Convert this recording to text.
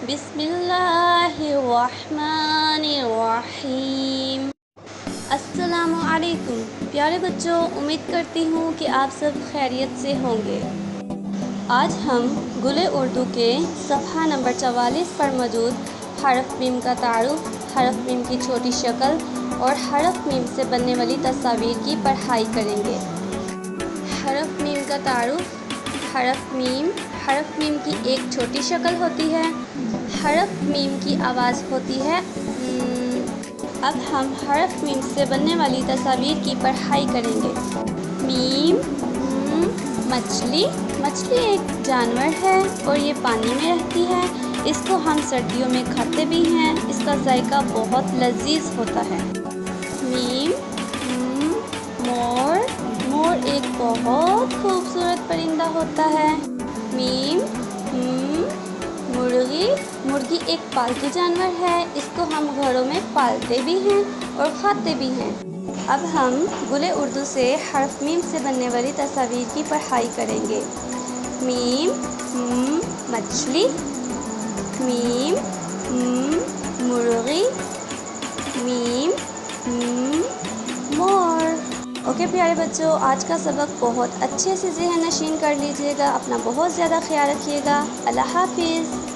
بسم اللہ الرحمن الرحیم۔ السلام علیکم پیارے بچوں، امید کرتی ہوں کہ آپ سب خیریت سے ہوں گے۔ آج ہم گل اردو کے صفحہ نمبر 44 پر موجود حرف میم کا تعارف، حرف میم کی چھوٹی شکل اور حرف میم سے بننے والی تصاویر کی پڑھائی کریں گے۔ حرف میم کا تعارف۔ حرف میم کی ایک چھوٹی شکل ہوتی ہے۔ حرف میم کی آواز ہوتی ہے اب ہم حرف میم سے بننے والی تصاویر کی پڑھائی کریں گے۔ میم، مچھلی ایک جانور ہے اور یہ پانی میں رہتی ہے۔ اس کو ہم سردیوں میں کھاتے بھی ہیں، اس کا ذائقہ بہت لذیذ ہوتا ہے۔ میم، مور ایک بہت خوبصورت پرندہ ہوتا ہے۔ میم، مرغی ایک پالتو جانور ہے، اس کو ہم گھروں میں پالتے بھی ہیں اور کھاتے بھی ہیں۔ اب ہم گل اردو سے حرف میم سے بننے والی تصاویر کی پڑھائی کریں گے۔ میم، مچھلی۔ میم، مرغی۔ میم، مور۔ اوکے پیارے بچوں، آج کا سبق بہت اچھے سے ذہن نشین کر لیجیے گا۔ اپنا بہت زیادہ خیال رکھیے گا۔ اللہ حافظ۔